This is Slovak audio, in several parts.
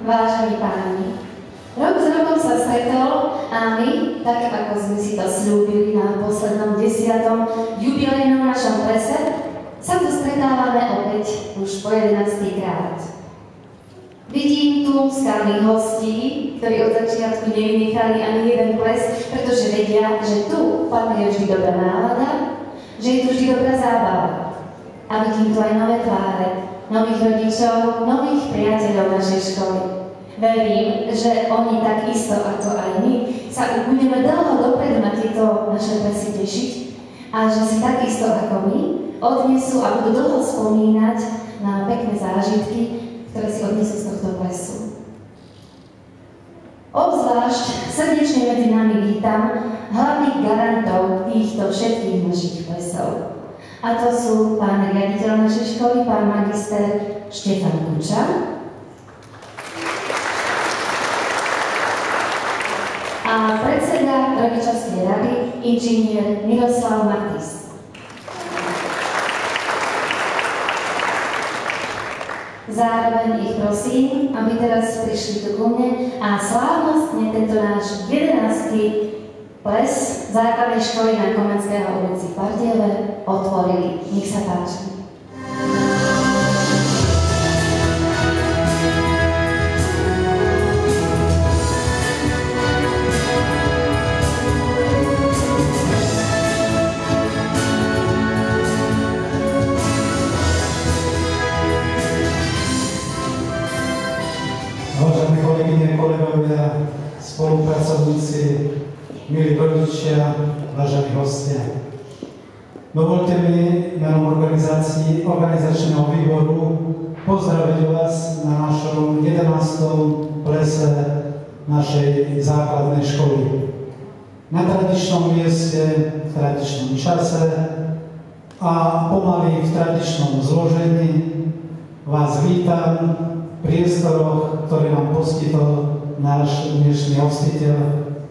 vážení páni, rok s rokom sa stretol a my, tak ako sme si to slúbili na poslednom 10. jubilejnom našom plese, sa tu stretávame opäť už po 11. krát. Vidím tu skalných hostí, ktorí od začiatku nevynechali ani jeden ples, pretože vedia, že tu panuje vždy dobrá nálada, že je tu vždy dobrá zábava. A vidím tu aj nové tváre, nových rodičov, nových priateľov našej školy. Verím, že oni takisto ako aj my sa budeme dlho dopredu na tieto naše plesy tešiť a že si takisto ako my odnesú a budú dlho spomínať na pekné zážitky, ktoré si odnesú z tohto plesu. Obzvlášť srdečne medzi nami vítam hlavných garantov týchto všetkých našich plesov. A to sú pán riaditeľ našej školy, pán magister Štefan Kuča a predseda rodičovskej rady inžinier Miroslav Matis. Zároveň ich prosím, aby teraz prišli tu ku mne a slávnostne tento náš 11. ples základnej školy na Komenského ulici v Bardiove otvorili. Nech sa páči. Vážené kolegyne, kolegovia, spolupracovníci, milí rodičia, vážení hostia. Dovolte mi menom organizačného výboru pozdraviť vás na našom 11. plese našej základnej školy. Na tradičnom mieste, v tradičnom čase a pomaly v tradičnom zložení vás vítam v priestoroch, ktoré nám poskytol náš dnešný hostiteľ,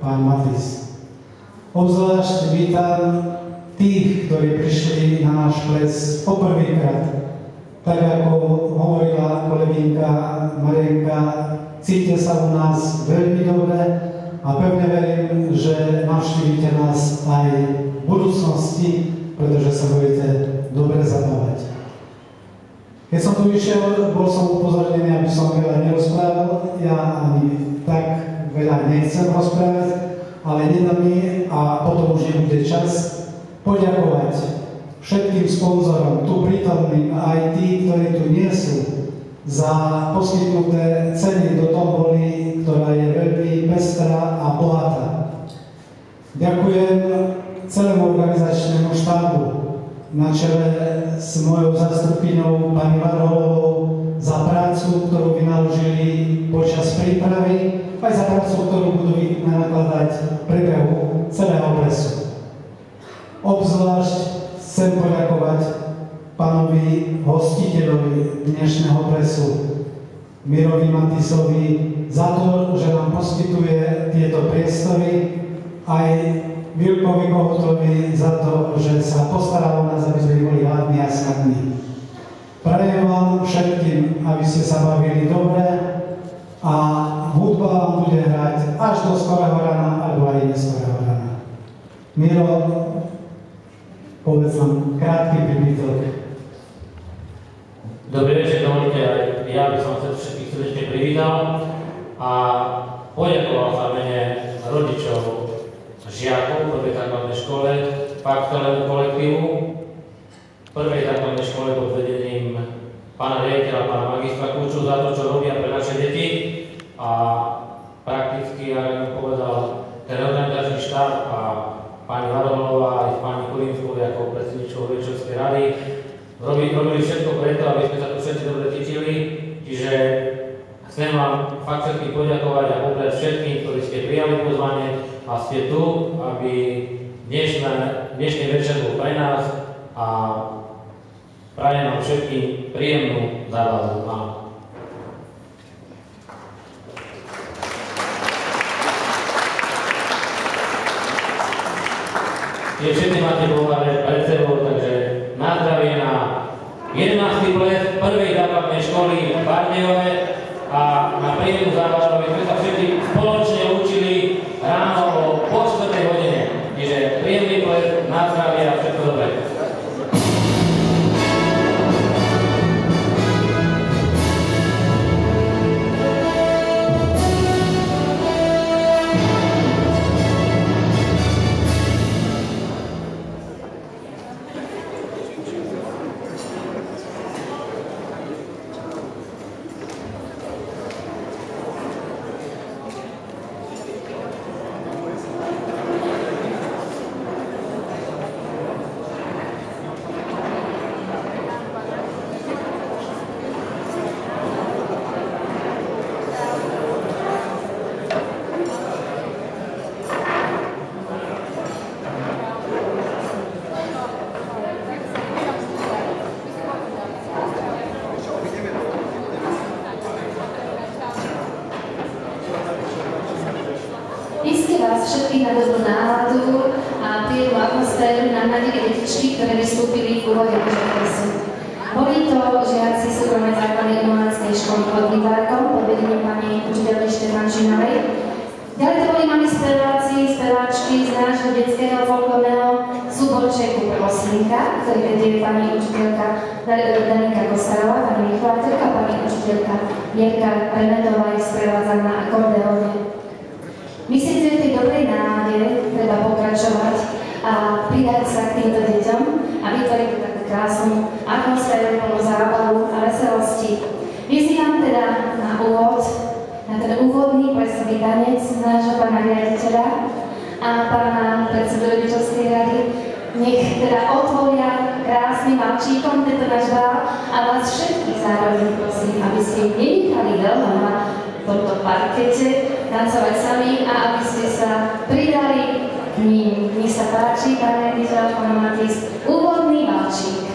pán Matis. Obzvlášť vítam tých, ktorí prišli na náš ples poprvýkrát. Tak ako hovorila kolegynka Marienka, cítite sa u nás veľmi dobre a pevne verím, že navštívite nás aj v budúcnosti, pretože sa budete dobre zabávať. Keď som tu išiel, bol som upozornený, aby som veľa nerozprával. Ja ani tak veľa nechcem rozprávať, ale nedá mi a potom už nebude čas poďakovať všetkým sponzorom, tu prítomným, aj tí, ktorí tu nie sú, za poskytnuté ceny do tomboly, ktorá je veľmi pestrá a bohatá. Ďakujem celému organizačnému štábu na čele s mojou zastupkyňou pani Varholovou za prácu, ktorú vynaložili počas prípravy, aj za prácu, ktorú budú vynakladať v priebehu celého plesu. Obzvlášť chcem poďakovať pánovi hostiteľovi dnešného plesu, Mirovi Matisovi, za to, že nám poskytuje tieto priestory, aj Vilkovi Kohutovi za to, že sa postaral o nás, aby sme boli hladní a snadní. Prajem vám všetkým, aby ste sa bavili dobre a hudba vám bude hrať až do skorého rána alebo aj neskorého rána. Miro, povedz nám krátky príbytok. Dobrý večer, dovolite aj ja by som sa všetkých srdečne privítal a poďakoval za mene rodičov žiakov v prvej základnej škole, pak celému kolektívu prvej základnej škole pod vedením pána riaditeľa, pána magistra Kuču za to, čo robia pre naše deti a prakticky, ako som povedal, ten organizačný štáb a pani Varholová aj pani Kolínskou ako predsedničkou rodičovskej rady robili všetko preto, aby sme sa tu všetci dobre cítili, čiže chcem vám fakt všetkým poďakovať a povedať všetkým, ktorí ste prijali pozvanie a ste tu, aby dnešný večer bol pre nás a prajem vám všetkým príjemnú zábavu. Tie všetci máte pohovárať pred sebou, takže na zdravie na 11. ples prvej základnej školy v Bardiove a na príjemnú zábavu, aby sme sa všetci spoločne učili ráno o po 4. hodine. Čiže príjemný polet, na zdravie a všetko dobré. Všetkých na dobrú náladu a príjemnú atmosféru na mladé detičky, ktoré vystúpili v úvode konkursu. Boli to žiaci súkromnej základnej umeleckej školy pod Libárkom pod vedením pani učiteľky Štefančinovej. Ďalej to boli mami speváci, speváčky z nášho detského folklórneho súborčeku Proslinka, ktorý vedie pani učiteľka Danika Kostarová, pani vychovateľka, pani učiteľka Mierka Remedová je sprevádzaná na akordeóne. Myslím, že v tej dobrej nálade treba pokračovať a pridať sa k týmto deťom a vytvoriť takú krásnu atmosféru plnú zábavu a veselosti. Vyzývam teda na úvod, na ten úvodný plesový tanec nášho pána riaditeľa a pána predsedu rodičovskej rady. Nech teda otvoria krásnym malčíkom tento náš bál a vás všetkých zároveň prosím, aby ste nenechali veľa na tomto parkete tancovať sami a aby ste sa pridali k ním. Nech sa páči, pán riaditeľ, pán Matis, úvodný valčík.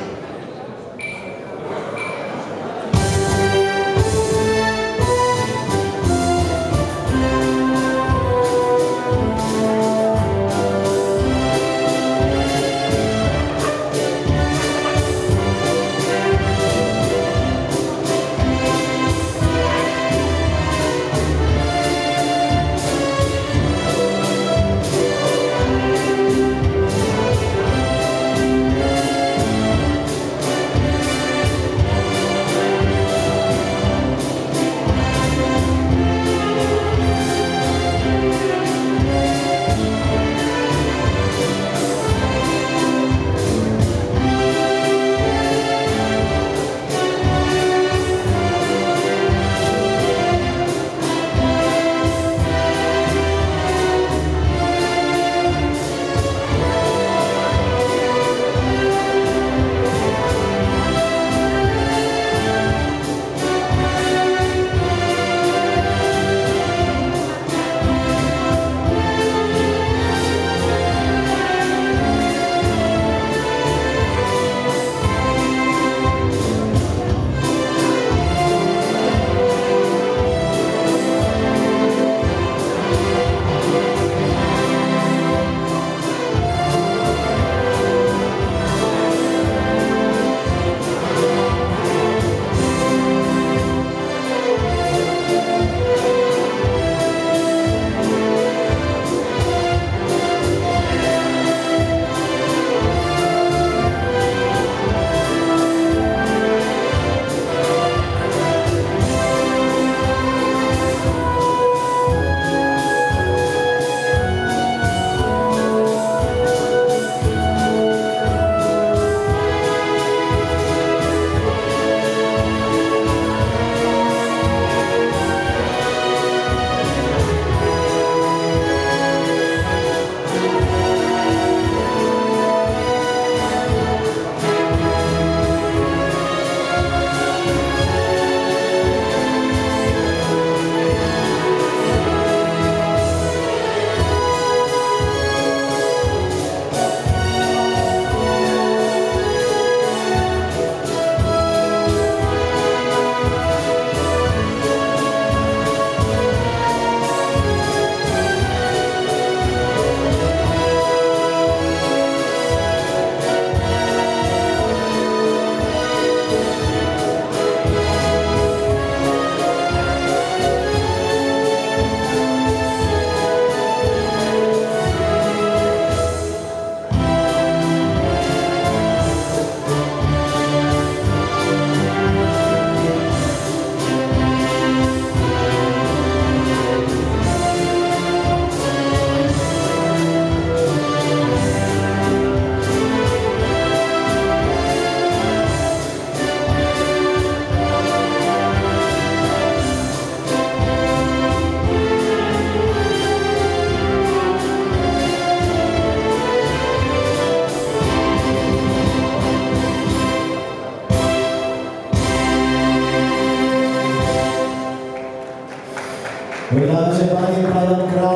Takže pani Prajem Král